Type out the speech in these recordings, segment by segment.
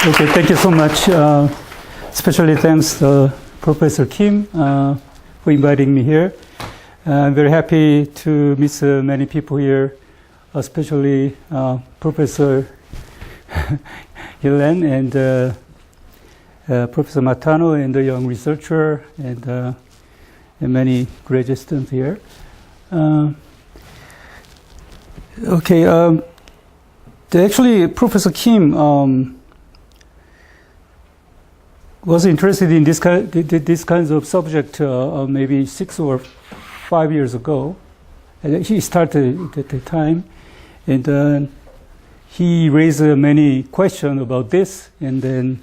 Okay, thank you so much. Especially thanks to Professor Kim for inviting me here. I'm very happy to meet many people here, especially Professor Helen and Professor Matano and the young researcher and many graduate students here. Actually, Professor Kim was interested in this kinds of subject maybe 6 or 5 years ago. And he started at the time, and he raised many questions about this, and then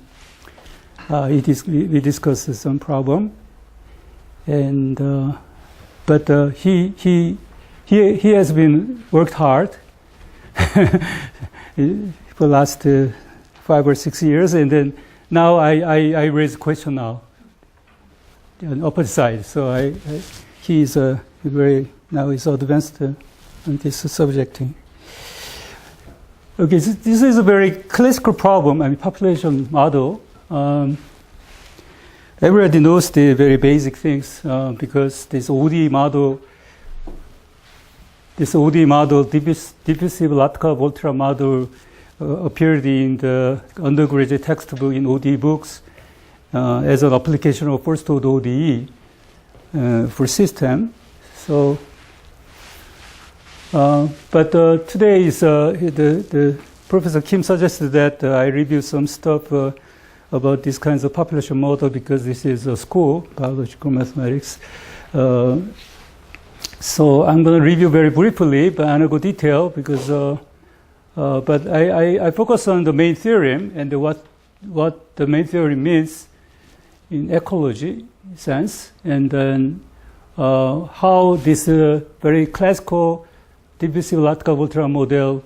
we discussed some problem. And but he has been worked hard for the last 5 or 6 years, and then now I raise a question now on the opposite side. So he is now is advanced on this subject. Okay, this is a very classical problem. I mean, population model. Everybody knows the very basic things because this ODE model, diffusive Lotka-Volterra model, appeared in the undergraduate textbook in ODE books as an application of first-order ODE for system. So, but today is the Professor Kim suggested that I review some stuff about these kinds of population model because this is a school, biological mathematics. So I'm going to review very briefly, but I'm not going to go detail because. But I focus on the main theorem and what the main theorem means in ecology sense, and then how this very classical diffusive Lotka-Volterra model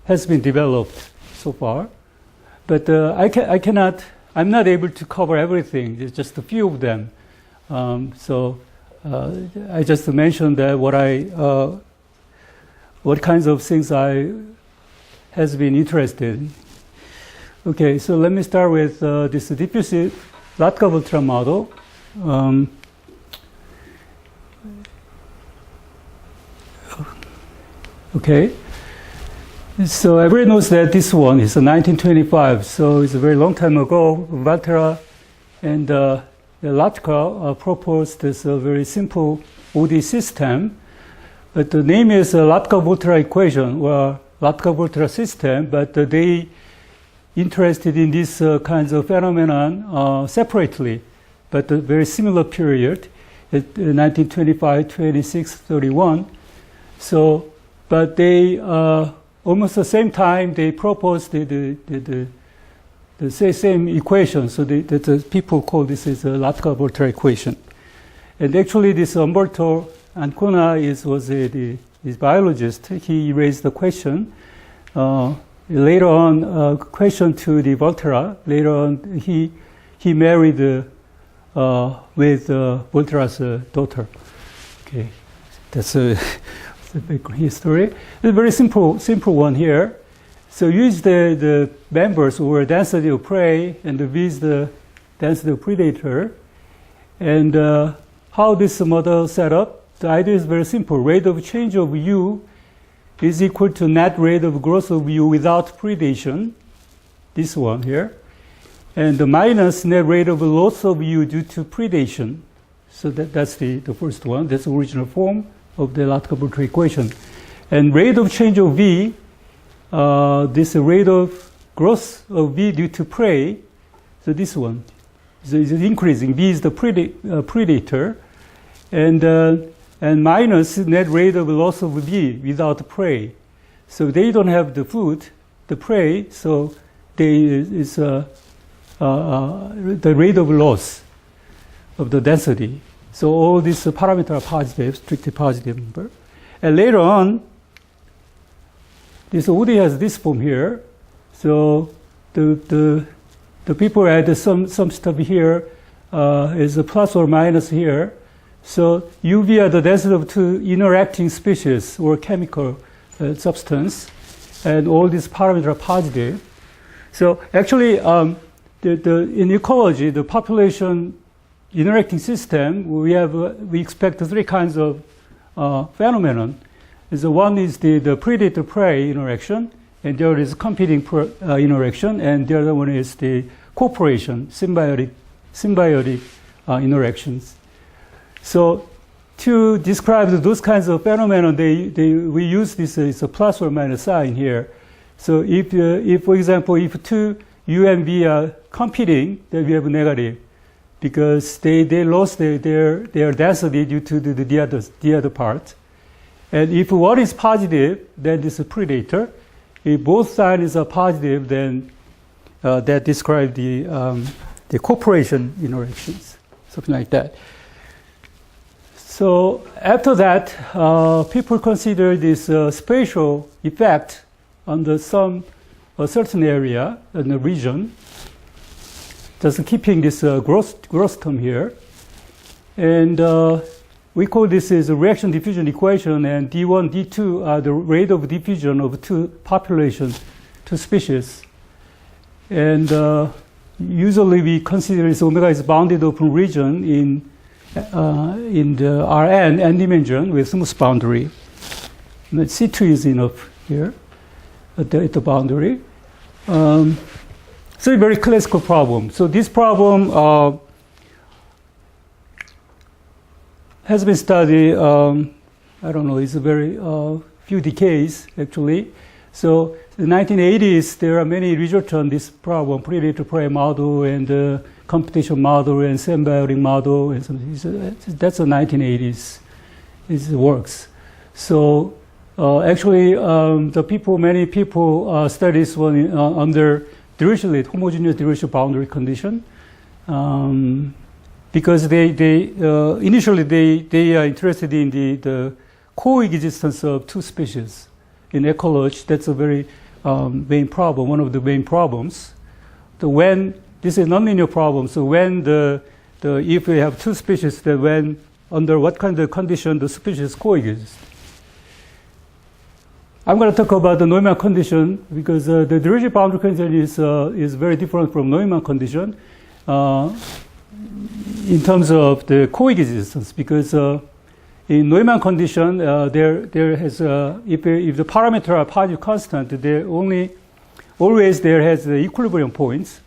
has been developed so far. But I'm not able to cover everything. There's just a few of them. So I just mentioned that what kinds of things I has been interested in. Okay, so let me start with this diffusive Lotka-Volterra model. Okay, so everybody knows that this one is 1925, so it's a very long time ago. Volterra and Lotka proposed this very simple ODE system. But the name is Lotka-Volterra equation or Lotka-Volterra system, but they interested in this kinds of phenomenon separately, but a very similar period, 1925, 26, 31. So, but they almost the same time they proposed the same equation. So the people call this is a Lotka-Volterra equation, and actually this Umberto Ancona was a biologist. He raised the question. Later on, question to the Volterra. Later on, he married with Volterra's daughter. Okay, that's a big history. It's a very simple one here. So use the members or density of prey and V is the density of predator, and how this model set up. The idea is very simple. Rate of change of U is equal to net rate of growth of U without predation, this one here, and the minus net rate of loss of U due to predation. So that's the first one. That's the original form of the Lotka-Volterra equation. And rate of change of V, this rate of growth of V due to prey, so this one is increasing. V is the predator, and minus net rate of loss of V without prey. So they don't have the food, the prey, so is the rate of loss of the density. So all these parameters are positive, strictly positive number. And later on, this ODE has this form here. So the people add some stuff here is a plus or minus here. So UV are the density of two interacting species or chemical substance, and all these parameters are positive. So actually, in ecology, the population interacting system, we expect three kinds of phenomenon. So one is the predator-prey interaction, and the other is competing interaction, and the other one is the cooperation, symbiotic interactions. So to describe those kinds of phenomena, we use this is a plus or minus sign here. So if for example, if two U and V are competing, then we have negative, because they lost their density due to the other part. And if one is positive, then this is a predator. If both signs are positive, then that describe the cooperation interactions, something like that. So after that, people consider this spatial effect under a certain area in the region, just keeping this gross term here. And we call this as a reaction-diffusion equation, and D1, D2 are the rate of diffusion of two populations, two species. And usually we consider this omega is bounded open region in the Rn, n dimension with smooth boundary. And C2 is enough here at the boundary. So a very classical problem. So this problem has been studied, I don't know, it's a very few decades actually. So in the 1980s, there are many research on this problem, predator-prey model and competition model and symbiotic model. And that's the 1980s. It works. So actually, many people study this one under dirichlet, homogeneous Dirichlet boundary condition. Because initially they are interested in the coexistence of two species. In ecology, that's a very main problem, one of the main problems. This is a nonlinear problem, so when if we have two species, then under what kind of condition the species coexist. I'm going to talk about the Neumann condition, because the Dirichlet boundary condition is very different from Neumann condition in terms of the coexistence, because in Neumann condition, if the parameters are positive constant, always there has the equilibrium points,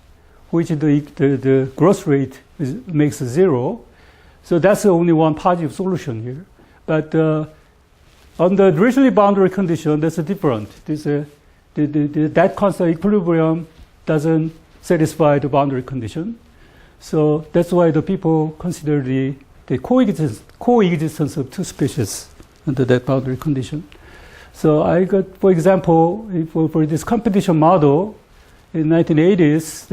which the growth rate makes 0. So that's only one positive solution here. But on the Dirichlet boundary condition, that's different. That constant equilibrium doesn't satisfy the boundary condition. So that's why the people consider the coexistence of two species under that boundary condition. So I got, for example, for this competition model in 1980s,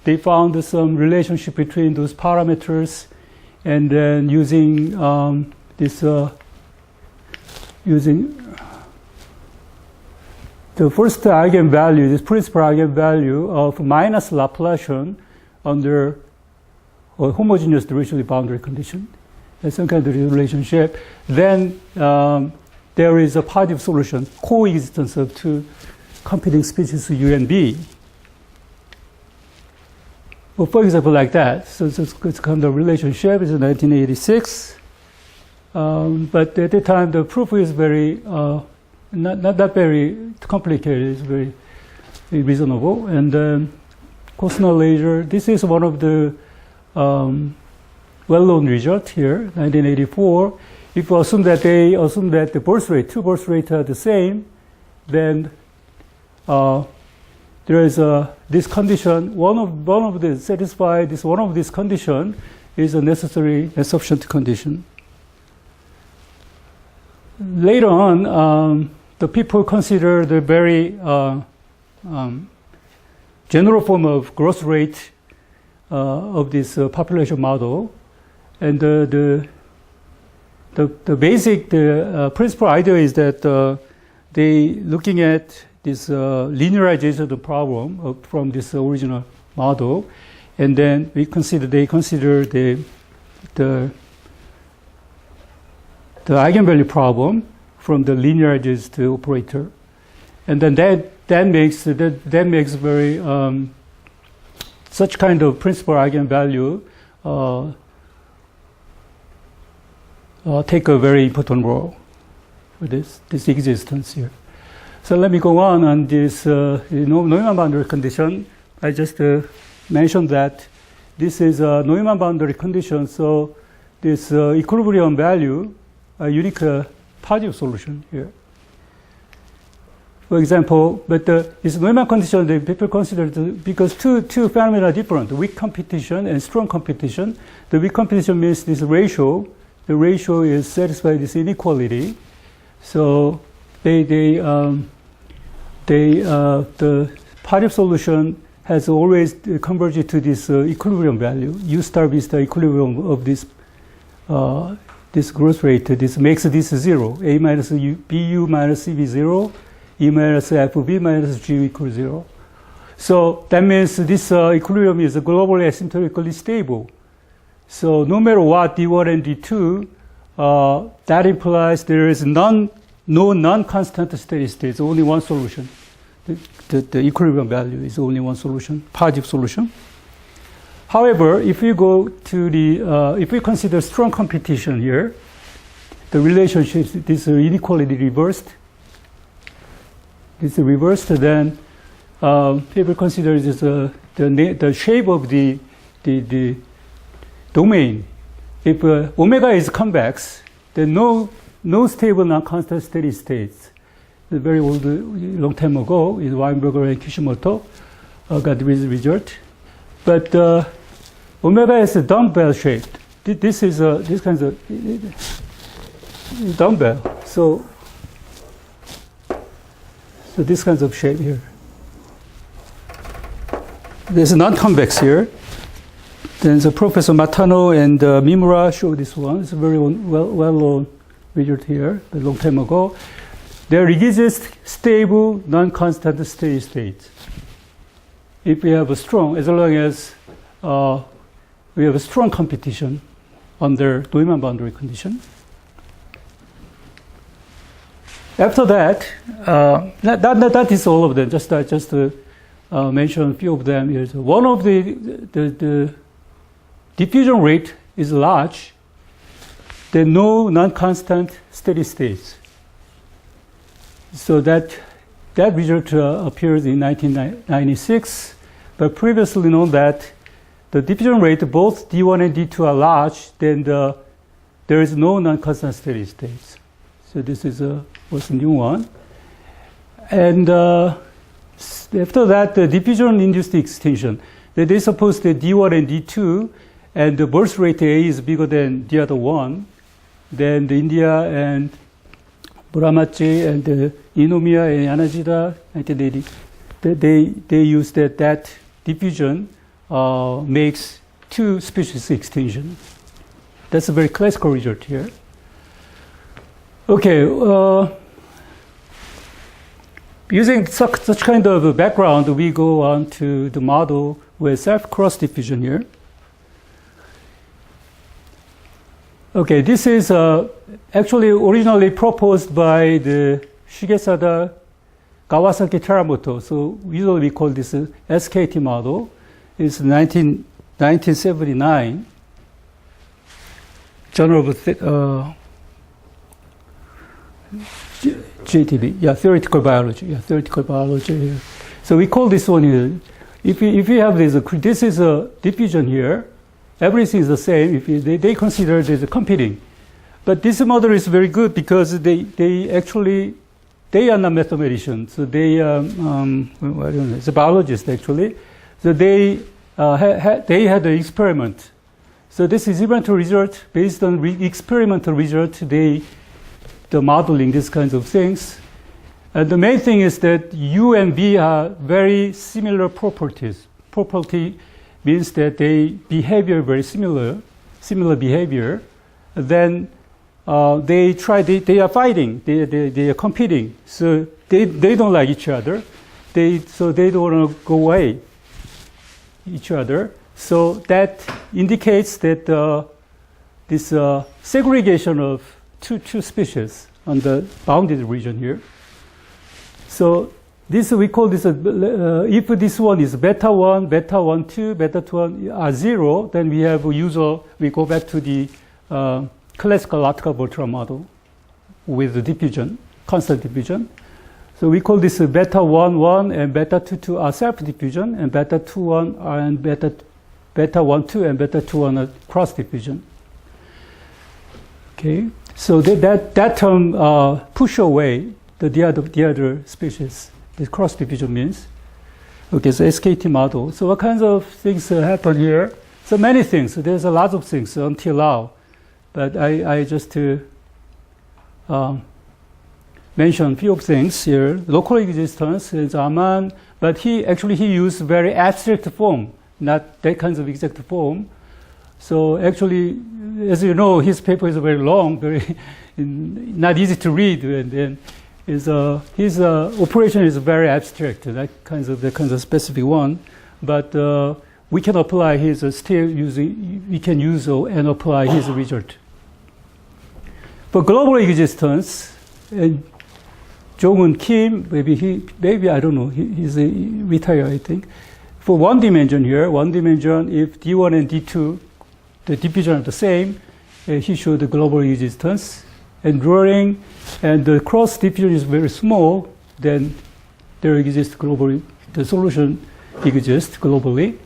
they found some relationship between those parameters, and then using the first eigenvalue, this principal eigenvalue of minus Laplacian under a homogeneous Dirichlet boundary condition, there's some kind of relationship, then there is a positive solution, coexistence of two competing species U and B. Well, for example, like that. So it's kind of relationship. It's in 1986. But at the time, the proof is very not that very complicated. It's very reasonable. And then Cosner laser. This is one of the well-known results here, 1984. If you assume that the birth rate, two birth rates are the same, then there is this condition. One of these condition is a necessary and sufficient condition. Later on, the people consider the very general form of growth rate of this population model, and the basic principal idea is that they looking at this linearization of the problem from this original model, and then they consider the eigenvalue problem from the linearized operator, and then that makes very such kind of principal eigenvalue take a very important role for this existence here. So let me go on this Neumann boundary condition. I just mentioned that this is a Neumann boundary condition. So this equilibrium value, a unique positive solution here. For example, but this Neumann condition that people consider because two phenomena are different: weak competition and strong competition. The weak competition means this ratio. The ratio is satisfied this inequality. So the positive solution has always converged to this equilibrium value. U star V star equilibrium of this growth rate. This makes this zero. A minus BU minus CV 0. E minus FV minus G equals 0. So that means this equilibrium is globally asymptotically stable. So no matter what, D1 and D2, that implies there is no non-constant steady state. It's only one solution. The equilibrium value is only one solution, positive solution. However, if we go to if we consider strong competition here, the relationship, this inequality reversed. It's reversed, then people consider this the shape of the domain. If omega is convex, then no stable non-constant steady states. The very old, long time ago, is Weinberger and Kishimoto got this result. But omega is a dumbbell shaped. This is this kind of dumbbell. So this kind of shape here. There's a non-convex here. Then the Professor Matano and Mimura showed this one. It's a very well-known result here, a long time ago. There exists stable, non-constant steady state. If we have a strong, as long as we have a strong competition under Neumann boundary condition. After that, that is all of them. Just to mention a few of them. Is one of the diffusion rate is large. There are no non-constant steady states. So that result appears in 1996, but previously known that the diffusion rate, both D1 and D2 are large, then there is no non-constant steady states. So this was a new one. And after that, the diffusion-induced extinction. They suppose that D1 and D2, and the birth rate A is bigger than the other one. Then the India and Muramachi and Inomiya and Yanagida, 1980, they use that diffusion makes two species extinction. That's a very classical result here. Okay, using such kind of a background, we go on to the model with self-cross diffusion here. Okay, this is actually originally proposed by the Shigesada, Kawasaki, Teramoto. So usually we call this a SKT model. It's 1979. Journal of JTB, theoretical biology. Theoretical biology. So we call this one. If we have this is a diffusion here. Everything is the same. If they consider it as competing, but this model is very good because they are not mathematicians. So they it's a biologist actually. So they had an experiment. So this experimental result, based on experimental result, the modeling these kinds of things. And the main thing is that U and V are very similar properties. Property means that they behavior very similar behavior. Then they are fighting, they are competing. So they don't like each other. So they don't want to go away each other. So that indicates that this segregation of two species on the bounded region here. So this we call this, if this one is beta 1, beta 1, 2, beta 2 1 are 0, then we have usual, we go back to the classical Lotka-Volterra model with the diffusion, constant diffusion. So we call this beta 1, 1 and beta 2, 2 are self-diffusion, and beta 2, 1 and beta 1, 2 and beta 2, 1 are cross-diffusion. Okay, so that term push away the other species. The cross-diffusion means. Okay, so SKT model. So what kinds of things happen here? So many things. There's a lot of things until now, but I just mention a few of things here. Local existence is Ahn, but he used very abstract form, not that kinds of exact form. So actually, as you know, his paper is very long, very not easy to read, and then his operation is very abstract, that kinds of specific one. But we can apply his we can use and apply his result. For global existence, Jong-un Kim, maybe I don't know, he's retired, I think. For one dimension here, if D1 and D2, the diffusion are the same, he showed the global existence. And drawing, and the cross diffusion is very small, then there exists globally, the solution exists globally.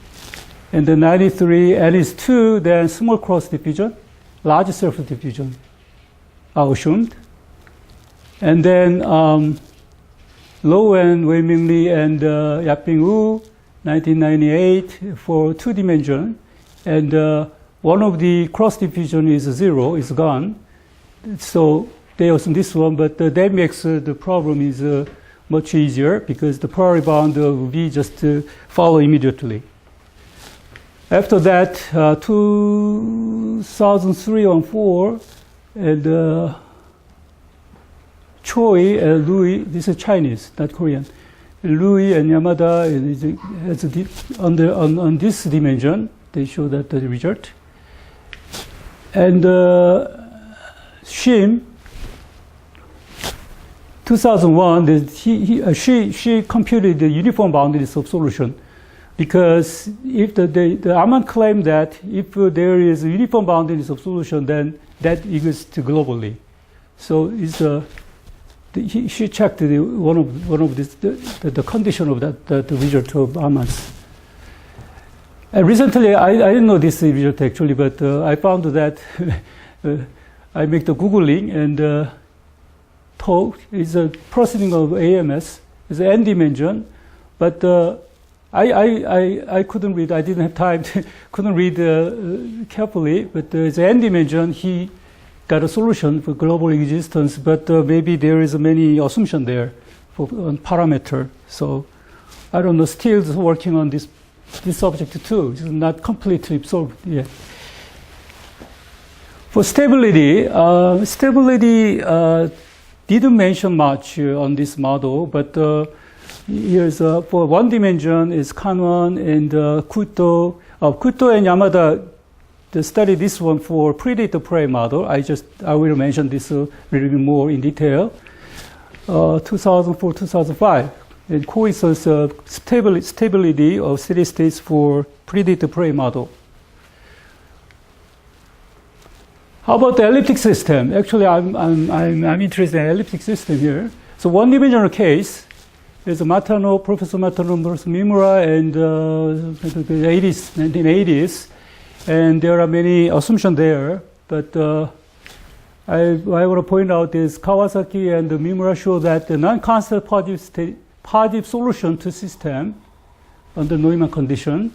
And the 93, N is 2, then small cross diffusion, large self diffusion are assumed. And then Low and Wei-Ming Lee and Yaping Wu, 1998 for 2 dimension. And one of the cross diffusion is 0, is gone. So they assume this one, but that makes the problem is much easier because the priori bound will be just follow immediately. After that, 2003 and 4, and Choi and Louis, this is Chinese, not Korean. Louis and Yamada on this dimension, they show that the result. And Shim, 2001, she computed the uniform boundaries of solution, because if the Ahn claimed that if there is a uniform boundaries of solution, then that exists globally. So she checked one of this, the condition of the result of Ahn's. And recently, I didn't know this result actually, but I found that. I make the Googling and talk is a proceeding of AMS. It's an N dimension, but I couldn't read. I didn't have time to couldn't read carefully. But it's an N dimension. He got a solution for global existence, but maybe there is many assumption there on parameter. So I don't know. Still working on this subject too. It's not completely solved yet. For stability, didn't mention much on this model, but here's for 1 dimension is Kanwan and Kuto. Kuto and Yamada studied this one for predator-prey model. I will mention this a little bit more in detail. 2004, 2005, and coincidence of stability of steady states for predator-prey model. How about the elliptic system? Actually, I'm interested in elliptic system here. So 1-dimensional case is Professor Matano, Professor Mimura, and 1980s, and there are many assumptions there. But I want to point out is Kawasaki and Mimura show that the non-constant positive solution to system under Neumann condition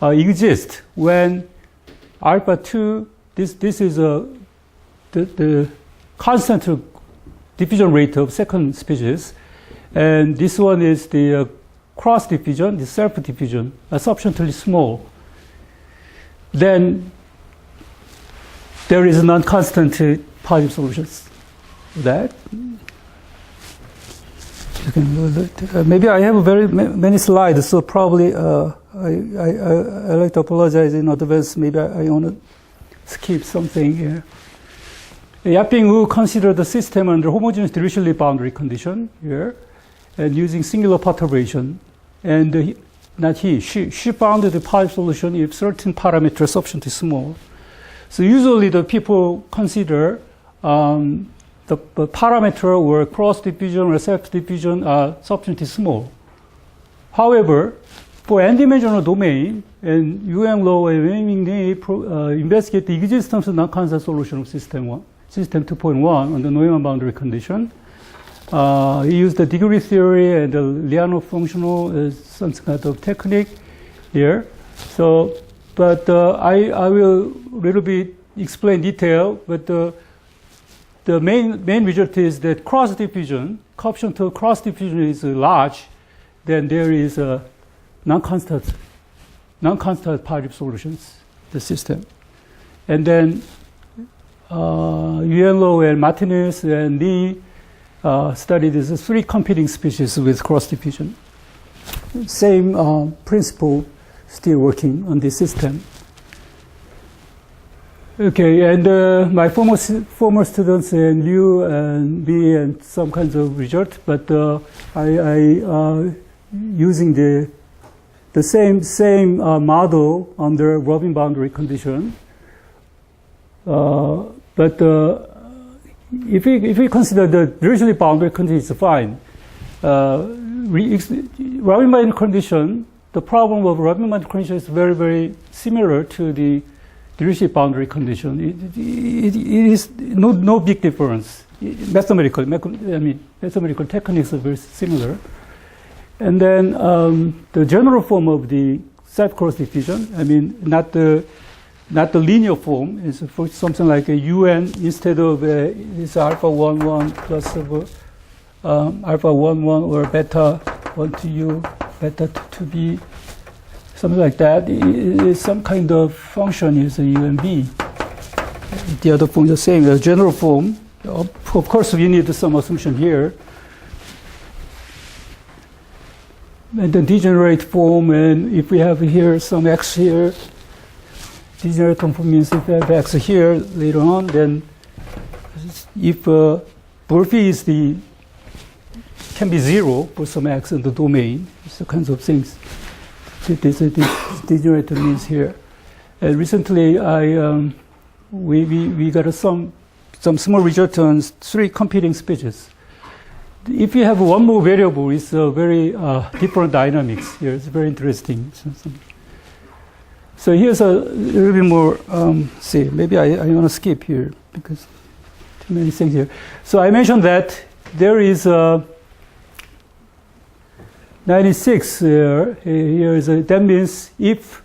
exists when alpha 2. This is the constant diffusion rate of second species, and this one is the cross diffusion, the self diffusion, sufficiently small. Then there is non-constant positive solutions. That maybe I have very many slides, so probably I like to apologize in advance. Maybe I want to skip something here. Yaping Wu considered the system under homogeneous dirichlet boundary condition here, and using singular perturbation. And she found the positive solution if certain parameter is sufficiently small. So usually the people consider the parameter or cross diffusion or self diffusion are sufficiently small. However, for n-dimensional domain, and Yuang Law and Wei-Ming investigate the existence of non-constant solution of system 2.1 on the Neumann boundary condition. He used the degree theory and the Liano functional as some kind of technique here. So, but I will little bit explain detail. But the main result is that cross diffusion, coefficient of cross diffusion is large, then there is a non-constant positive solutions, the system. And then Yuenlo and Martinez and Lee studied these three competing species with cross diffusion. Same principle still working on this system. Okay, and my former students and Liu and me and some kinds of result, but I using the same model under Robin boundary condition. But if we consider the usually boundary condition is fine. Robin boundary condition, the problem of Robin boundary condition is very, very similar to the Dirichlet boundary condition. It is no big difference. Mathematical techniques are very similar. And then the general form of the self-cross diffusion, not the linear form, is for something like a UN instead of this alpha 1 1 plus alpha 1 1 or beta 1 to U, beta 2 B, something like that. Is some kind of function is a UNB. The other form is the same. The general form, of course, we need some assumption here. And the degenerate form, and if we have here some x here, degenerate form means if we have x here later on, then if Burfi is can be 0 for some x in the domain, it's the kinds of things this degenerate means here. And recently, we got some small result on three competing species. If you have one more variable, it's a very different dynamics here. It's very interesting. So here's a little bit more, maybe I want to skip here because too many things here. So I mentioned that there is 96 here. That means if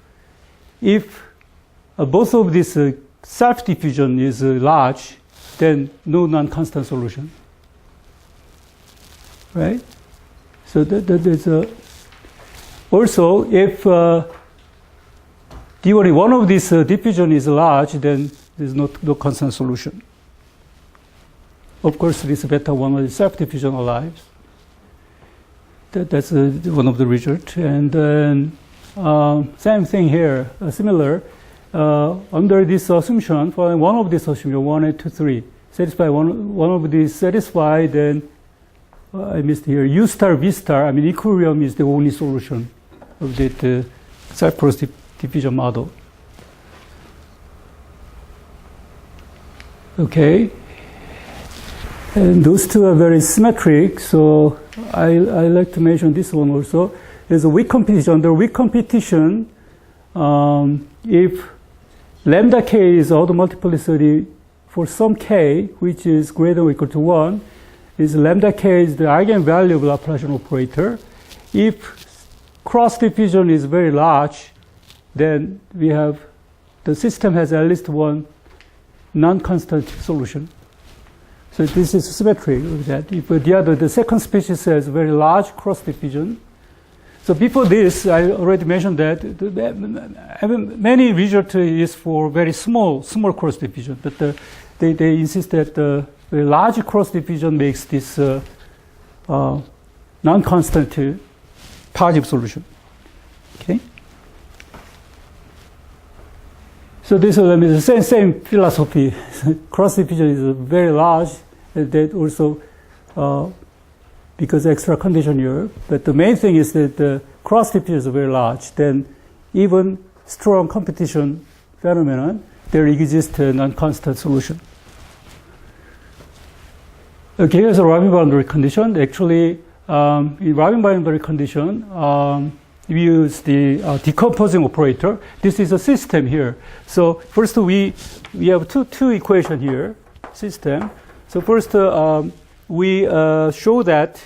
both of these self-diffusion is large, then no non-constant solution. Right? So that is also if only one of these diffusion is large, then there's no constant solution. Of course, this beta 1 is self-diffusion alive. That's one of the results. And then same thing here, similar. Under this assumption, for one of these assumptions, 1, 8, 2, 3, satisfy one of these satisfied, then I missed here. U star, V star, equilibrium is the only solution of the self-cross diffusion model. Okay. And those two are very symmetric, so I like to mention this one also. There's a weak competition. Under weak competition, if lambda k is odd multiplicity for some k, which is greater or equal to 1, is lambda k is the eigenvalue of the Laplacian operator. If cross diffusion is very large, then we have the system has at least one non-constant solution. So this is symmetry of that. If the second species has very large cross diffusion. So before this, I already mentioned that many results is for very small cross diffusion, but they insist that the large cross diffusion makes this non-constant positive solution. Okay. So this is the same philosophy. Cross diffusion is very large. That also because extra condition here. But the main thing is that the cross diffusion is very large. Then even strong competition phenomenon, there exists a non-constant solution. Okay, here's a Rabin boundary condition. Actually, in Rabin boundary condition, we use the decomposing operator. This is a system here. So first we have two equations here, system. So first we show that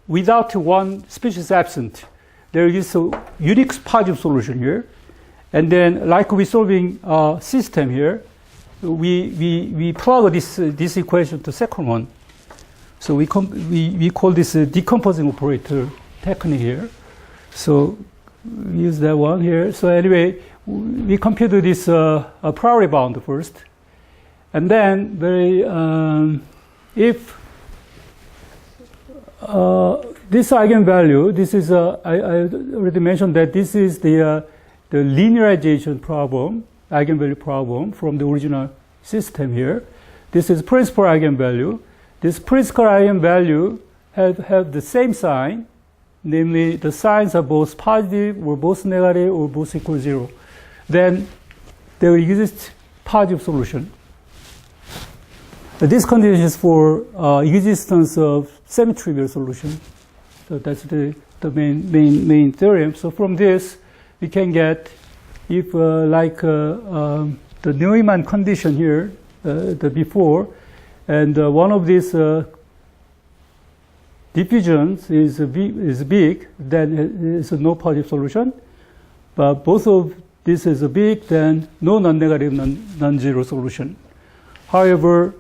without one species absent, there is a unique positive solution here. And then like we solving system here, we plug this equation to second one. So we call this a decomposing operator technique here. So we use that one here. So anyway, we compute this a priori bound first. And then if this eigenvalue, this is I already mentioned that this is the linearization problem, eigenvalue problem from the original system here. This is principal eigenvalue. This principal eigenvalue have the same sign, namely the signs are both positive or both negative or both equal 0. Then there exists positive solution. This condition is for existence of semi-trivial solution. So that's the main theorem. So from this, we can get if like the Neumann condition here, the before, and one of these diffusions is big, then it's no positive solution. But both of this is big, then no non-negative, non-zero solution. However,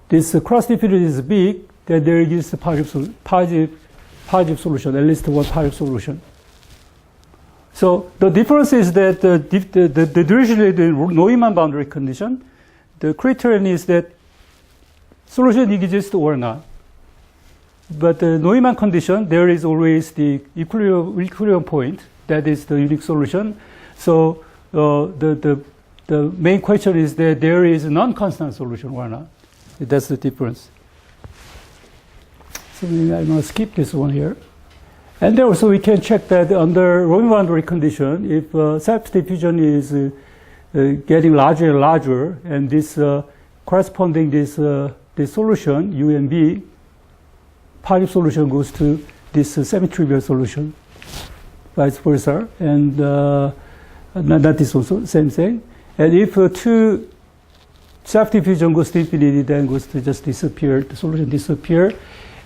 this cross diffusion is big, then there is a positive solution, at least one positive solution. So the difference is that the Neumann boundary condition, the criterion is that solution exists or not. But the Neumann condition, there is always the equilibrium point, that is the unique solution. So the main question is that there is a non-constant solution or not. That's the difference. So maybe I'm going to skip this one here. And then also we can check that under Rabin boundary condition, if self-diffusion is getting larger and larger, and this corresponding this solution, U and B, positive solution goes to this semi-trivial solution, vice versa, and not this also, same thing. And if two self-diffusion goes to infinity, then goes to just disappear, the solution disappear.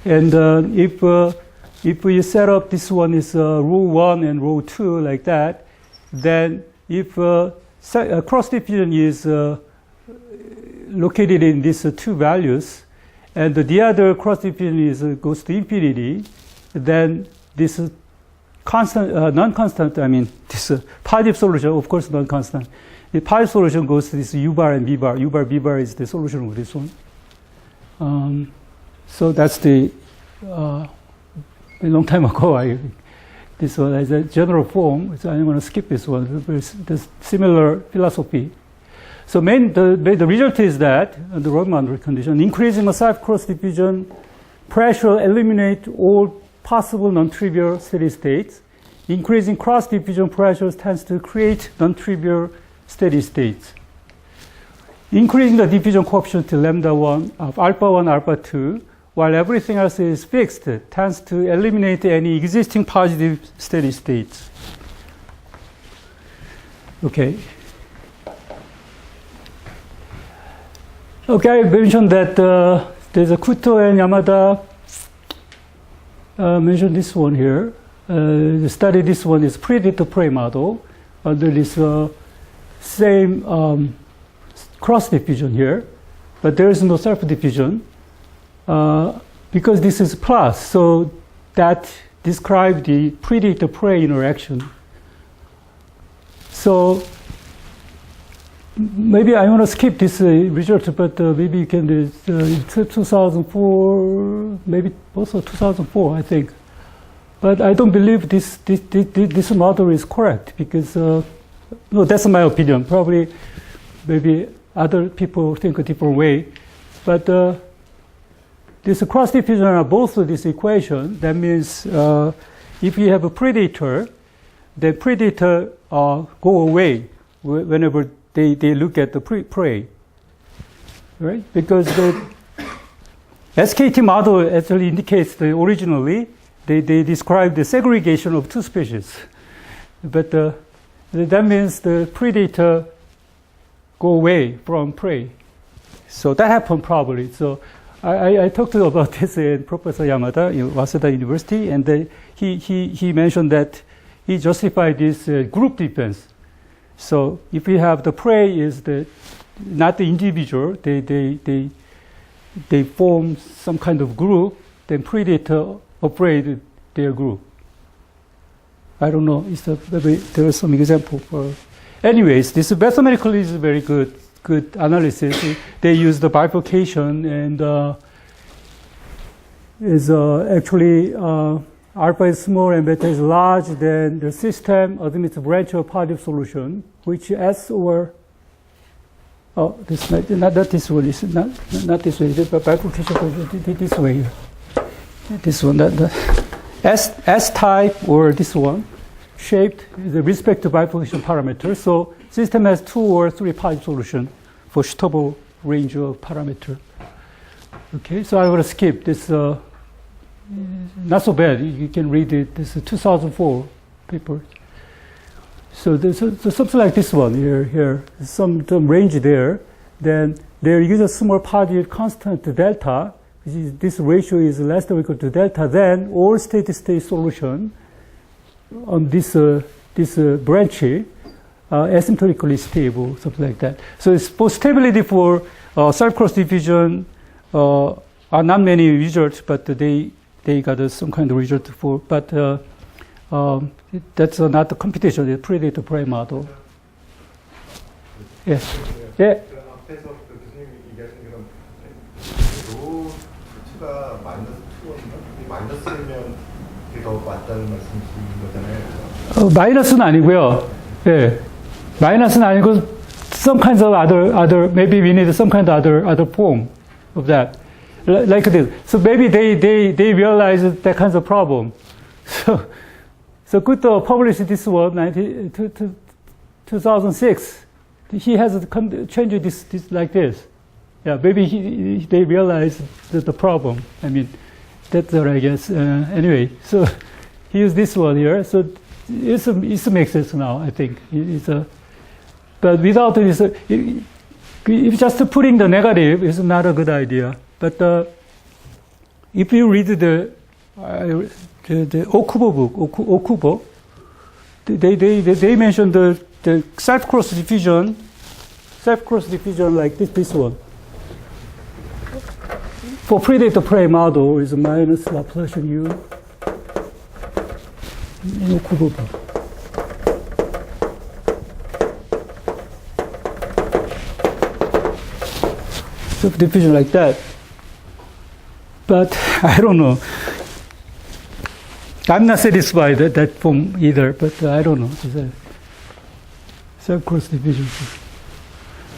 And if we set up this one is row 1 and row 2 like that, then if cross diffusion is located in these two values, and the other cross diffusion goes to infinity, then this constant, non-constant, I mean this positive solution, of course non-constant. The positive solution goes to this U bar and B bar. U bar, B bar is the solution of this one. So that's the a long time ago. This one as a general form. So I'm going to skip this one. There's similar philosophy. So the result is that the Rabin boundary condition, increasing a self-cross diffusion pressure eliminate all possible non-trivial steady states. Increasing cross diffusion pressures tends to create non-trivial steady states. Increasing the diffusion coefficient to lambda 1 of alpha 1, alpha 2, while everything else is fixed, tends to eliminate any existing positive steady states. Okay. Okay, I mentioned that there's a Kuto and Yamada mentioned this one here. The study this one is predator-prey model under this same cross diffusion here, but there is no self-diffusion because this is plus, so that describes the predator-prey interaction. So maybe I want to skip this result, but maybe you can do it 2004, maybe also 2004, I think. But I don't believe this model is correct because, no, that's my opinion. Probably, maybe other people think a different way. But this cross diffusion are both of this equation. That means if you have a predator, the predator go away whenever they look at the prey, right? Because the SKT model actually indicates that originally they describe the segregation of two species, but that means the predator go away from prey. So that happened probably. So I talked about this in Professor Yamada in Waseda University, and he mentioned that he justified this group defense. So if we have the prey is not the individual, they form some kind of group, then predator afraid their group. I don't know. Maybe there is some example for. Anyways, this mathematically is very good analysis. They use the bifurcation and is actually alpha is small and beta is large. Then the system admits a branch of positive solution, which S over this not this one is not this way. But bifurcation this way. This one that S type or this one shaped with respect to bifurcation parameter. So system has 2 or 3 positive solution for Stobel range of parameter. Okay, so I'm going to skip this. Not so bad. You can read it. This is 2004 paper. So there's something like this one here. Some range there. Then there is a small positive constant delta. This ratio is less than or equal to delta. Then all steady-state solution on this branch asymptotically stable, something like that. So it's for stability for self-cross diffusion are not many results, but they got some kind of result for. But that's not the computation. The predator-prey model. Yes. Yeah. 앞에서 그 교수님이 얘기하신 그런 로 수치가 -2인가? 마이너스면 그게 더 맞다는 말씀이신 거잖아요. 마이너스는 아니고요. 예, 마이너스는 아니고 some kinds of other maybe we need some kind of other form of that, like this. So maybe they realize that kinds of problem. So good to publish this one 2006. He has changed this like this. Yeah, maybe they realize the problem. I mean, that's what I guess. Anyway, so he used this one here. So it makes sense now, I think. But without this, if just putting the negative is not a good idea. But if you read the Okubo book, Okubo, they mentioned the self-cross diffusion like this one. For predator-prey model is minus Laplacian U in Okubo book. Self-diffusion like that. But I don't know. I'm not satisfied that form either, but I don't know. Self-cross diffusion.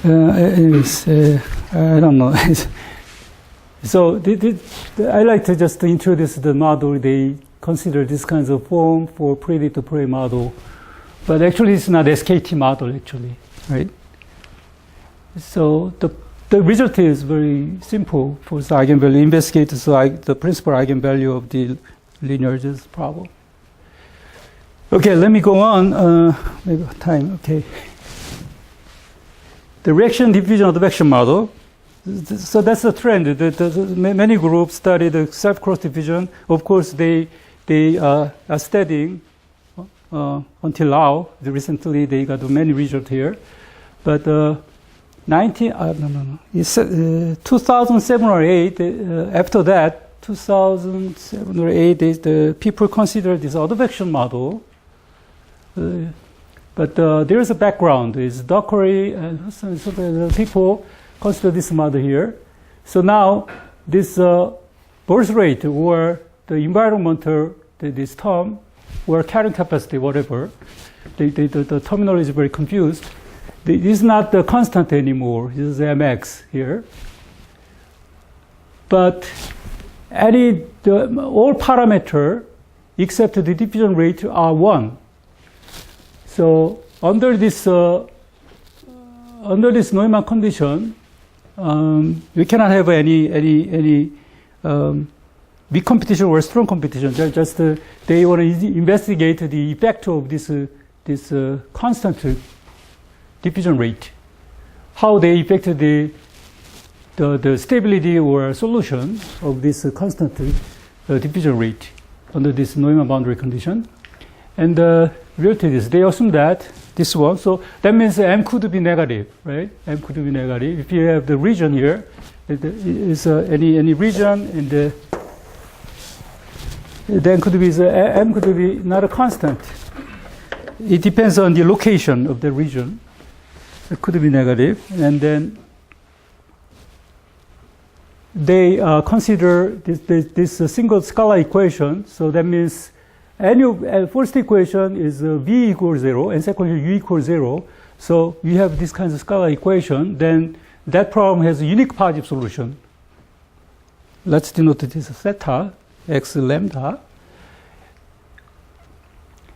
Anyways, I don't know. So I like to just introduce the model. They consider this kinds of form for predator-prey model, but actually it's not SKT model actually, right? So the result is very simple for the eigenvalue. Investigate the principal eigenvalue of the linear problem. Okay, let me go on. Maybe time. Okay. The reaction-diffusion-advection model. So that's the trend. Many groups study the self-cross diffusion. Of course, they are studying until now. Recently, they got many results here. But 2007 or 8. After that, 2007 or 8, the people consider this advection model. But there is a background. It's Dockery and so the people consider this model here. So now this birth rate or the environmental this term or carrying capacity, whatever, the terminology is very confused. This is not the constant anymore. This is mx here. But all parameter except the diffusion rate are 1. So under this Neumann condition, we cannot have any weak competition or strong competition. Just they want to investigate the effect of this constant diffusion rate, how they affect the stability or solution of this constant diffusion rate under this Neumann boundary condition. And related is they assume that this one, so that means M could be negative, right? M could be negative. If you have the region here, it is any region, and then could be M could be not a constant. It depends on the location of the region. It could be negative, and then they consider this single scalar equation. So that means first equation is V equals 0, and second U equals 0. So you have this kind of scalar equation, then that problem has a unique positive solution. Let's denote this as theta, x lambda.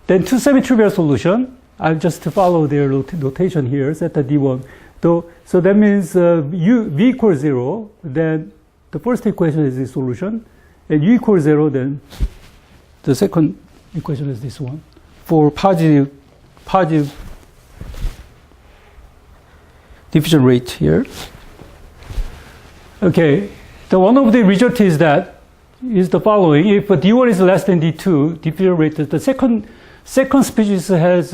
Then two semi-trivial solution. I'll just follow their notation here, theta d1. So that means V equals 0, then the first equation is this solution, and U equals 0, then the second equation is this one for positive diffusion rate here. Okay, the one of the result is the following: if d1 is less than d2, diffusion rate, the second species has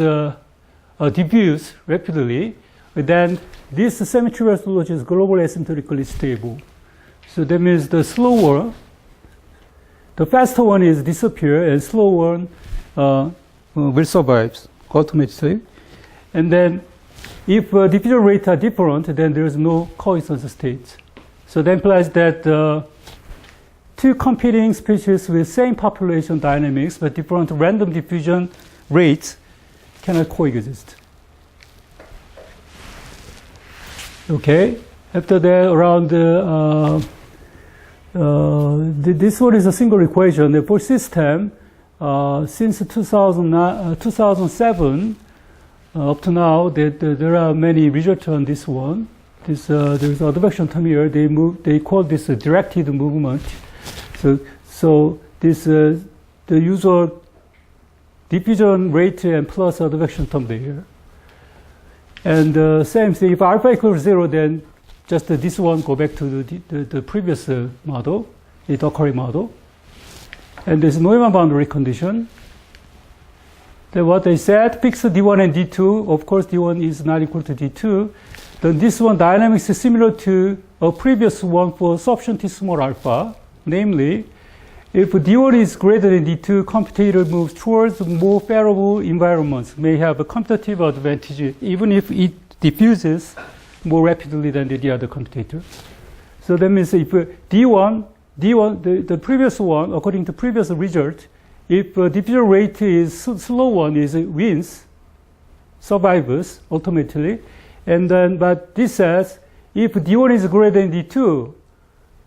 diffuse rapidly, then this semi-trivial solution is globally asymptotically stable. So that means the faster one is disappear, and slow one will survive ultimately. And then if diffusion rates are different, then there is no coexistence states. So that implies that two competing species with same population dynamics but different random diffusion rates cannot coexist. Okay. After that, around this one is a single equation. The for system since 2007 up to now, there are many results on this one. There's advection term here. They call this a directed movement. So this the usual diffusion rate and plus advection term there. And same thing. If alpha equals 0, then just this one go back to the previous model, the occurring model. And there's Neumann boundary condition. Then what they said, fix D1 and D2. Of course, D1 is not equal to D2. Then this one dynamics is similar to a previous one for sufficiently small alpha. Namely, if D1 is greater than D2, computator moves towards more favorable environments, may have a computative advantage, even if it diffuses more rapidly than the other computator. So that means if D1, the previous one, according to previous result, if diffusion rate is slow one wins, survives ultimately, and then but this says if D1 is greater than D2,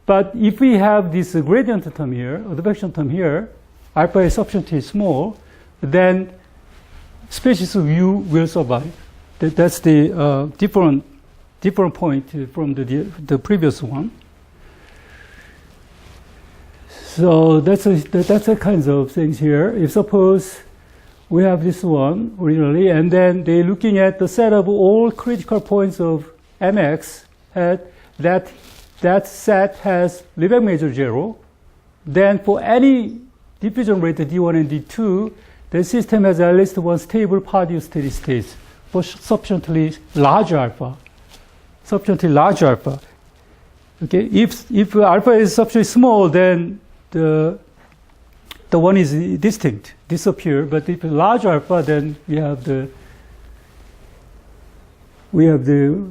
but if we have this gradient term here, advection term here, alpha is sufficiently small, then species of U will survive. That's the different point from the previous one. So that's a kinds of things here. If suppose we have this one originally, and then they're looking at the set of all critical points of Mx, that set has Lebesgue measure 0, then for any diffusion rate D1 and D2, the system has at least one stable positive steady state for sufficiently large alpha. Okay, if alpha is sufficiently small, then the one is distinct, disappear. But if large alpha, then we have the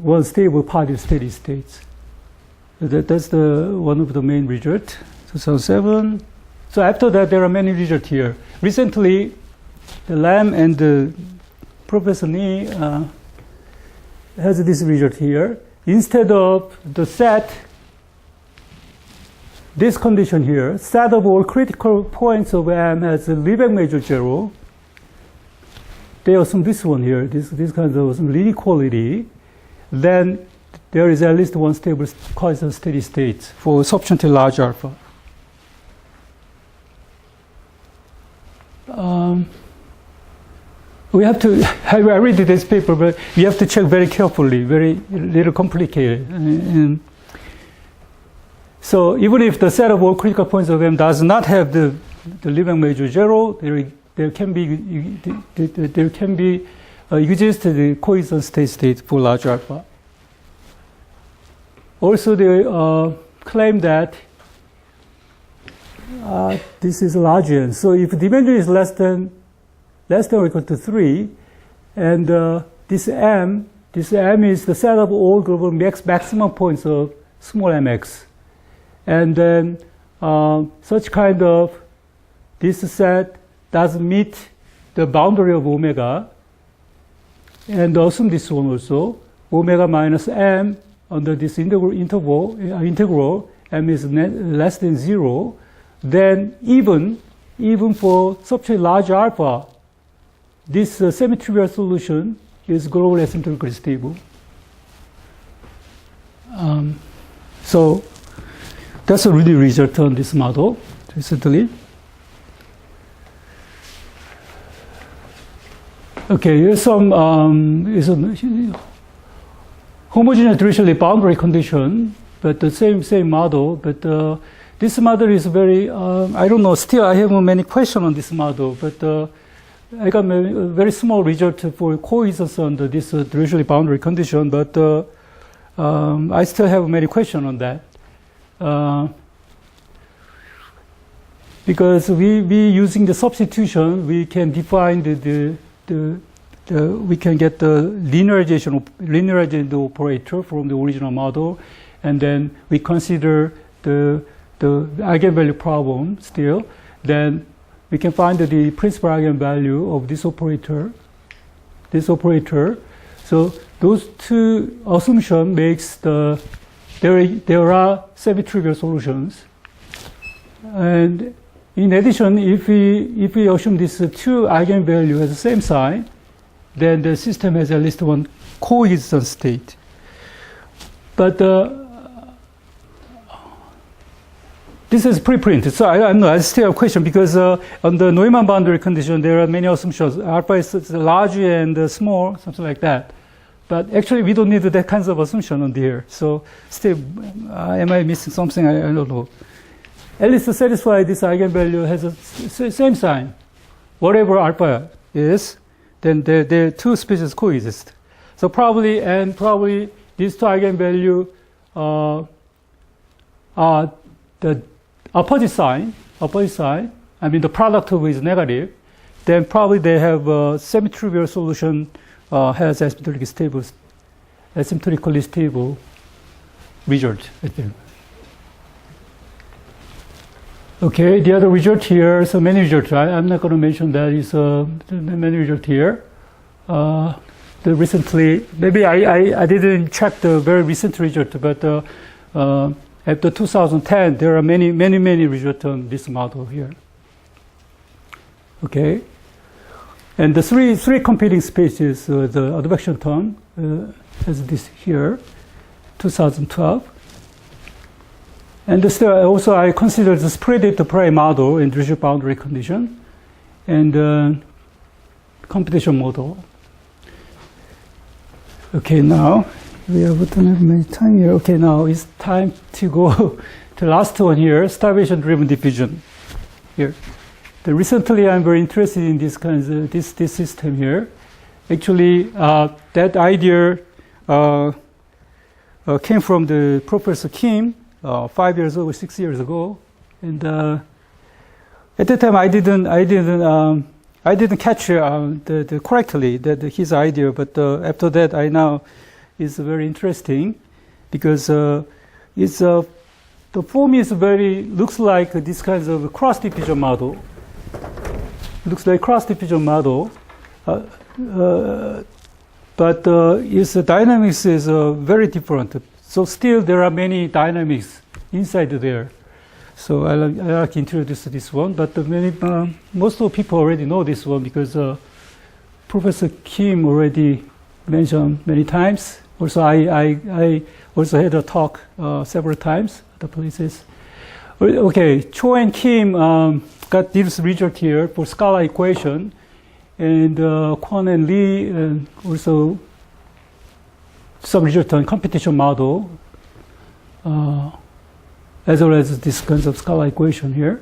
one stable positive steady states. That's one of the main results. 2007. So after that, there are many results here. Recently, the Lam and Professor Nee has this result here. Instead of the set this condition here, set of all critical points of M has a Lebesgue measure 0. They assume this one here, this kind of inequality. Then there is at least one stable quasi steady state for sufficiently large alpha. We have to, I read this paper, but we have to check very carefully, very little complicated. And so even if the set of all critical points of M does not have the Lebesgue measure 0, there can be exist the coincident steady state for large alpha. Also, they claim that this is large n. So if dimension is less than or equal to 3, and this M is the set of all global maximum points of small mx, and then such kind of this set does meet the boundary of omega, and assume this one also, omega minus m under this integral m is less than 0, then even for such a large alpha, this semi-trivial solution is globally asymptotically stable. So that's a really result on this model recently. Okay, here's some homogeneous differential boundary condition, but the same model. But this model is very I don't know. Still, I have many questions on this model. But I got a very small result for coincidence under this differential boundary condition. But I still have many questions on that. Because we using the substitution, we can define we can get the linearization operator from the original model, and then we consider the eigenvalue problem still. Then we can find the principal eigenvalue of this operator. So those two assumptions makes there are semi-trivial solutions. And in addition, if we assume this two eigenvalue has the same sign, then the system has at least one coexistence state. But this is preprint, so I still have a question, because on the Neumann boundary condition, there are many assumptions. Alpha is large and small, something like that. But actually, we don't need that kinds of assumption on here. So still, am I missing something? I don't know. At least to satisfy this eigenvalue has a same sign. Whatever alpha is, then the two species coexist. So probably these two eigenvalue are the opposite sign. I mean, the product of is negative. Then probably they have a semi-trivial solution has asymptotically stable result, I think. Okay, the other result here, so many results. I'm not going to mention that. Is many result here. Recently, maybe I didn't check the very recent result, but after 2010, there are many results on this model here. Okay, and the three competing species, the advection term has this here, 2012. And still, also I consider the spread prey model in differential boundary condition and computation model. Okay, now we don't have many time here. Okay, now it's time to go to the last one here, starvation-driven diffusion. Here, recently I'm very interested in this kinds of this system here. Actually, that idea came from the Professor Kim. 5 years ago, 6 years ago, and at the time I didn't catch correctly his idea. But after that, I now it's very interesting because it's the form is looks like this kind of cross diffusion model. Looks like cross diffusion model, but its dynamics is very different. So still there are many dynamics inside there. So I like to introduce this one, but most of people already know this one because Professor Kim already mentioned many times. Also, I also had a talk several times at the places. Okay, Cho and Kim got this result here for scalar equation, and Kwon and Lee also some result on competition model, as well as this kind of scalar equation here.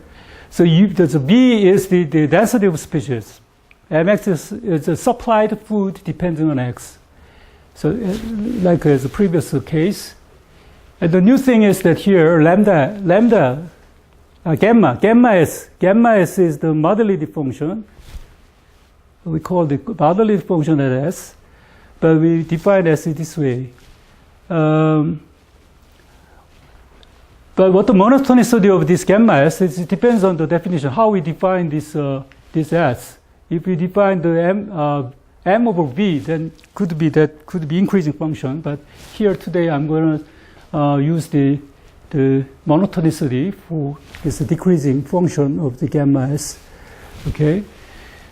So the B is the density of species. Mx is a supplied food depending on X. So like as the previous case. And the new thing is that here, gamma S is the modality function. We call the modality function at S, but we define S this way. But what the monotonicity of this gamma S is, it depends on the definition, how we define this S. If we define the M over V, then could be increasing function. But here today I'm going to use the monotonicity for this decreasing function of the gamma S. Okay,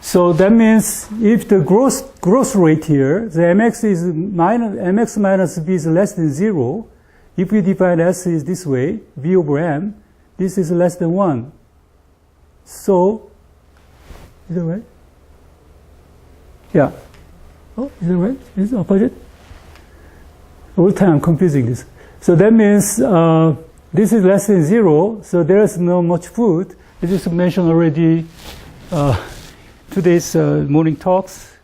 so that means if the growth rate here, the mx minus v is less than 0. If we define S is this way, V over M, this is less than 1. So, is that right? Yeah. Oh, is that right? Is it opposite? All the time I'm confusing this. So that means this is less than 0, so there is not much food. I just mentioned already today's morning talks.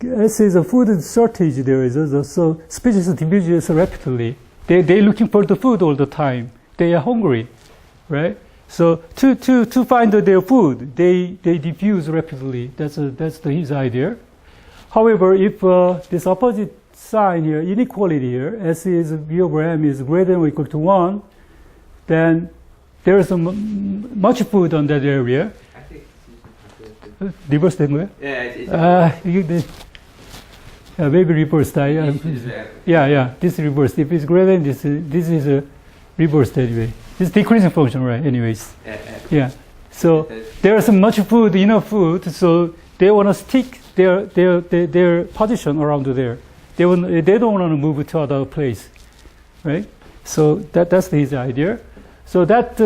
S is a food shortage there is, so species diffuse rapidly. They're looking for the food all the time. They are hungry, right? So to find their food, they diffuse rapidly. That's his idea. However, if this opposite sign here, inequality here, S is V over M is greater than or equal to 1, then there is much food on that area. I think reverse 된 거예요? it's maybe reversed. Yeah, this reversed. If it's greater than this is a reversed anyway. It's decreasing function, right? Anyways. Yeah. So there is much food, enough food, so they want to stick their position around there. They don't want to move to other place, right? So that's his idea. So that,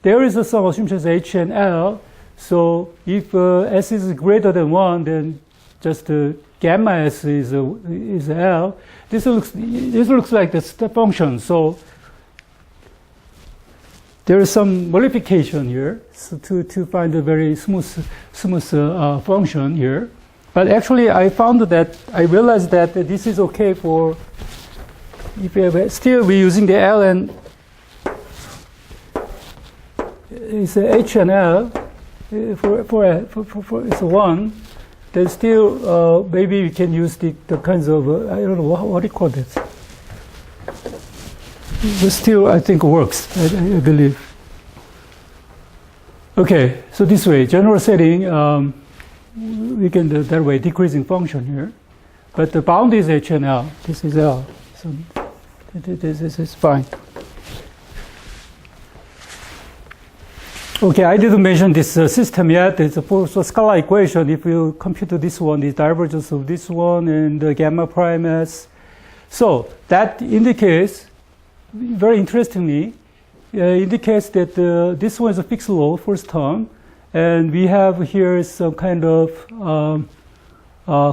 there is some assumptions H and L. So if S is greater than 1, then just gamma S is L. This looks like the step function. So there is some modification here to find a very smooth function here. But actually, I realized that this is okay for if we have still we're using the L and it's H and L for it's 1. Then still maybe we can use the kinds of I don't know what do you call this. But still, I think works. I believe. Okay, so this way, general setting, we can do that way, decreasing function here. But the bound is H and L. This is L. So this is fine. Okay, I didn't mention this system yet. It's a scalar equation. If you compute this one, the divergence of this one and the gamma prime S. So that indicates, very interestingly, indicates that this one is a fixed law, first term. And we have here some kind of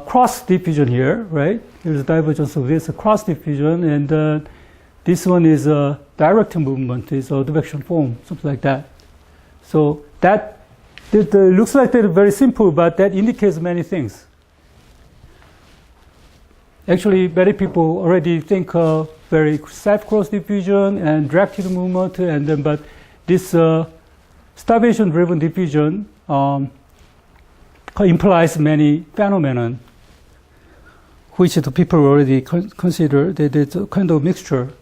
cross diffusion here, right? There's a divergence of this, a cross diffusion. And this one is a direct movement, is a advection form, something like that. So that looks like they're very simple, but that indicates many things. Actually, many people already think of very self-cross diffusion and directed movement, and then but this starvation-driven diffusion implies many phenomena, which the people already consider that it's a kind of mixture.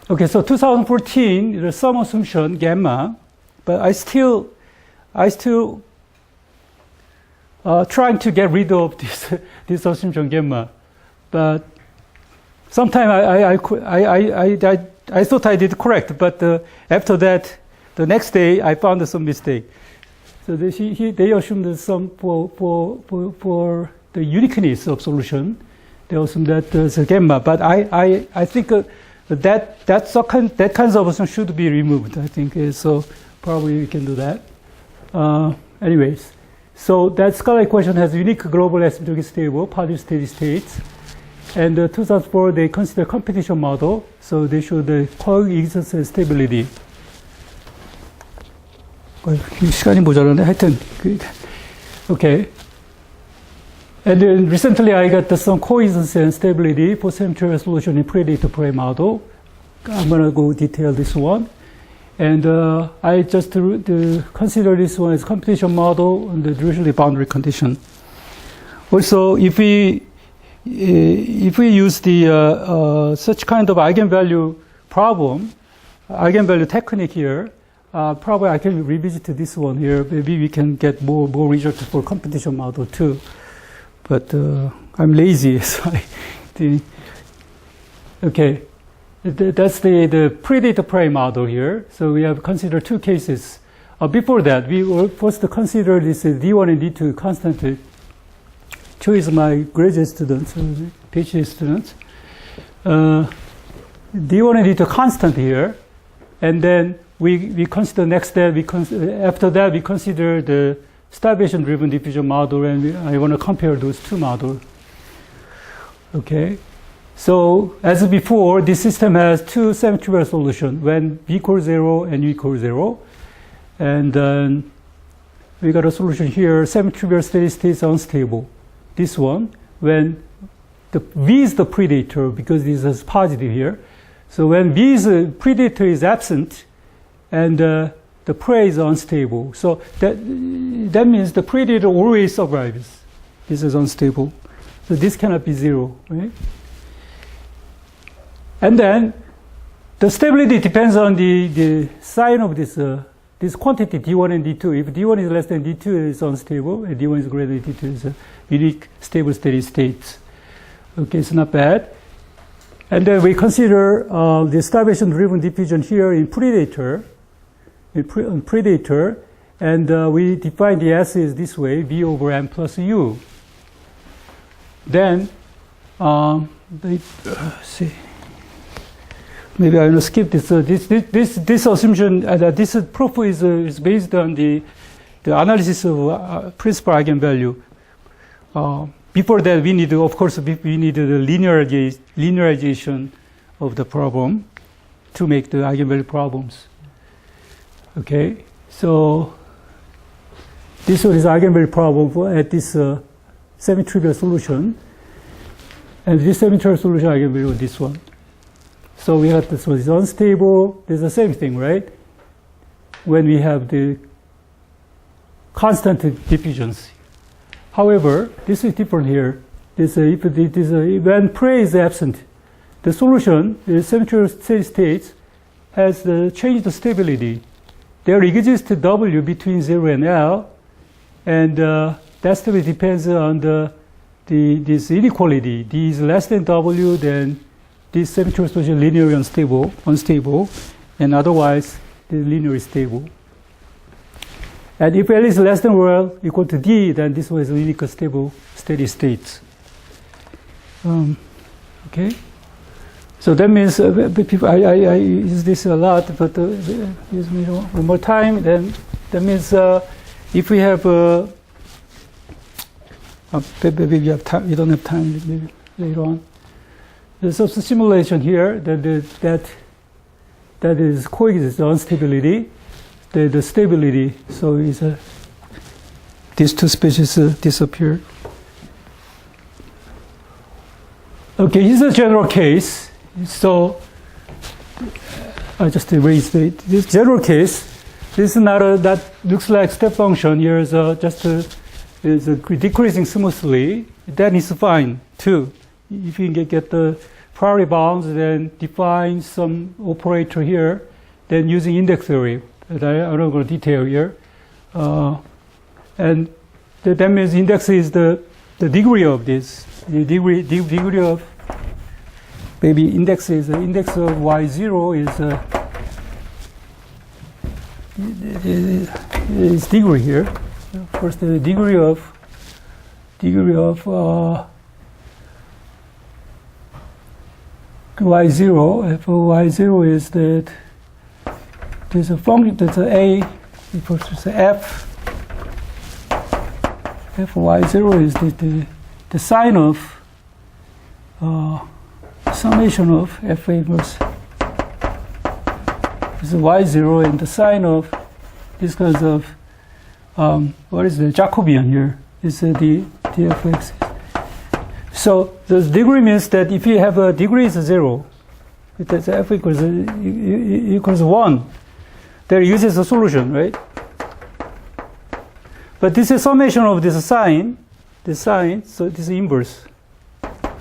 Okay, so 2014, there's some assumption gamma, but I still trying to get rid of this assumption gamma, but sometime I thought I did correct, but after that, the next day I found some mistake. So they assumed some for the uniqueness of solution. They assume that there's a gamma, but I think that kind of assumption should be removed. I think so. Probably we can do that. Anyways, so that scalar equation has unique global asymptotic stable, positive steady states. And 2004 they consider competition model, so they show the coexistence and stability. 시간이 모자라네. 하여튼 okay. And then recently I got some coexistence and stability for symmetrical solution in predator-prey model. I'm going to go detail this one. And I just consider this one as competition model under the usually boundary condition. Also, if we use the such kind of eigenvalue problem, eigenvalue technique here, probably I can revisit this one here. Maybe we can get more results for competition model too. But I'm lazy, so okay. That's the predator-prey model here. So we have considered two cases. Before that, we were first to consider this D1 and D2 constant. Two is my graduate students, PhD students. D1 and D2 constant here. And then we consider next step, after that we consider the starvation-driven diffusion model, and I want to compare those two models. Okay. So as before, this system has two symmetrical solutions when b equals 0 and u equals 0. And then we got a solution here, symmetrical steady state is unstable. This one, when the v is the predator, because this is positive here. So when predator is absent and the prey is unstable. So that means the predator always survives. This is unstable. So this cannot be 0, right? And then the stability depends on the sign of this quantity D1 and D2. If D1 is less than D2, it's unstable, and D1 is greater than D2, it's a unique stable steady state. Okay, it's not bad. And then we consider the starvation-driven diffusion here in predator, and we define the S is this way: V over M plus U. Then, let's see. Maybe I will skip this. This assumption, this proof is based on the analysis of principal eigenvalue. Before that, we need, of course, we need the linearization of the problem to make the eigenvalue problems. Okay, so this one is eigenvalue problem at this semi-trivial solution, and this semi-trivial solution eigenvalue is this one. So we have this one is unstable. There's the same thing, right? When we have the constant diffusions. However, this is different here. When prey is absent, the solution, the symmetrical steady state, has changed stability. There exists W between 0 and L, and that stability depends on this inequality. D is less than W, then this symmetrical solution linearly unstable, and otherwise the linearly stable. And if L is less than or equal to D, then this one is a unique stable steady state. Okay, so that means I use this a lot, but use me one more time. Then that means if we have maybe we have time, we don't have time. Maybe later on. There's a simulation here that is coexist instability, the stability. So is these two species disappear. Okay, here's a general case. So I just erased this general case. This is not that looks like step function. Here is is decreasing smoothly. That is fine too. If you can get the priori bounds, then define some operator here, then using index theory. That I'm not going to detail here. And that means index is the degree of this. The degree of maybe index of y0 is degree here. First, the degree of y0. F of y0 is that there's a function that's a equals to f. F of y0 is the sign of summation of f inverse is y0, and the sign of this kinds of what is the Jacobian here is the dfx. So the degree means that if you have a degree is 0, that's f equals 1, that uses a solution, right? But this is summation of this sign, so this is inverse.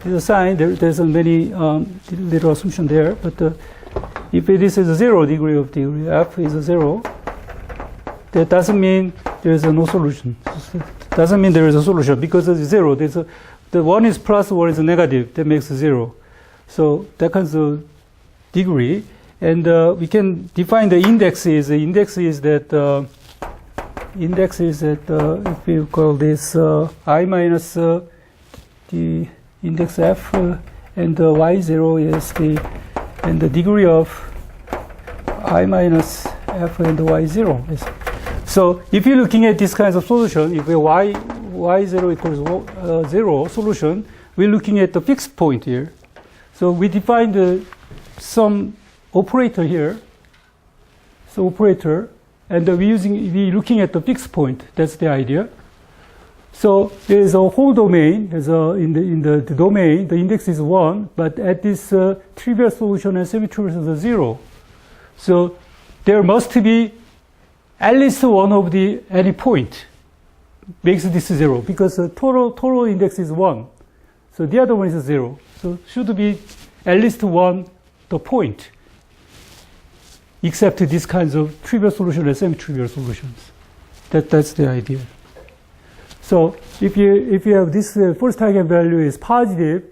This is a sign, there's many little assumption there, but if this is a 0 degree of degree, f is a 0, that doesn't mean there is no solution. It doesn't mean there is a solution, because it's 0. The 1 is plus, 1 is negative, that makes 0. So that kind of degree. And we can define the indexes. The index is that if you call this I minus the index f, and y0 is the degree of I minus f and y0 is. So if you're looking at this kind of solution, if y0 equals 0 solution, we're looking at the fixed point here. So we defined some operator here. So operator, and we're looking at the fixed point. That's the idea. So there is a whole domain. In the domain, the index is 1, but at this trivial solution and semi-trivial solution is 0. So there must be at least one of any point makes this 0, because the total index is 1. So the other one is 0. So should be at least one the point, except these kinds of trivial solution and semi-trivial solutions. That's the idea. So if you have this first eigenvalue is positive,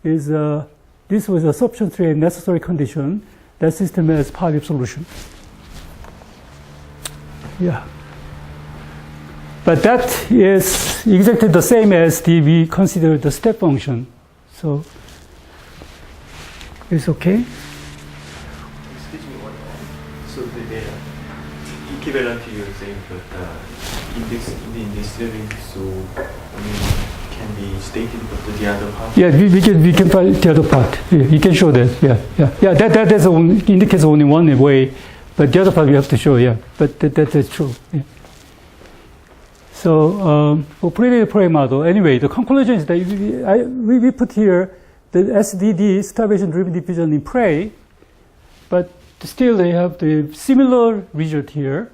this was a substantially necessary condition, that system has positive solution. Yeah. But that is exactly the same as we consider the step function. So it's okay. Excuse me, so the equivalent you're saying that index in the index theory, so can be stated, but the other part. Yeah, we can find the other part. Yeah, you can show that. Yeah. That indicates only one way, but the other part we have to show. Yeah, but that's true. Yeah. So for priori model, anyway, the conclusion is that we put here the SDD, starvation-driven diffusion in prey, but still they have the similar result here,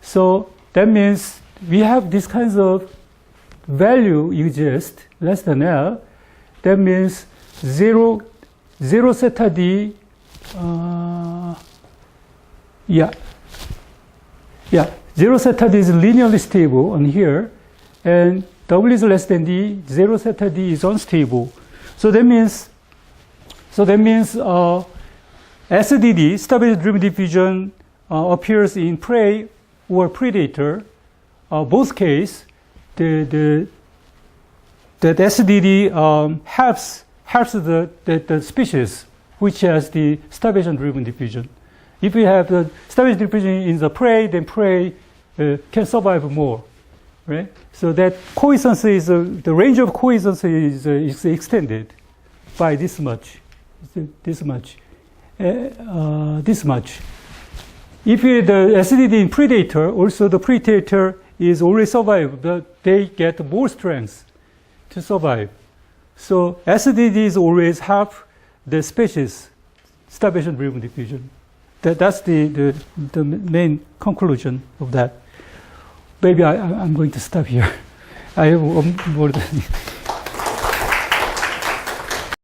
So that means we have these kinds of value exist less than L. That means 0 theta D, 0 theta D is linearly stable on here, and W is less than D, 0 theta D is unstable. So that means SDD, starvation-driven diffusion, appears in prey or predator. Both cases, that SDD helps the species which has the starvation-driven diffusion. If we have the starvation diffusion in the prey, then prey can survive more, right? So that coexistence is the range of coexistence is extended by this much. If the SDD in predator, also the predator is always survive, but they get more strength to survive. So SDDs always have the species starvation-driven diffusion. That's the main conclusion of that. Maybe I'm going to stop here. I have more than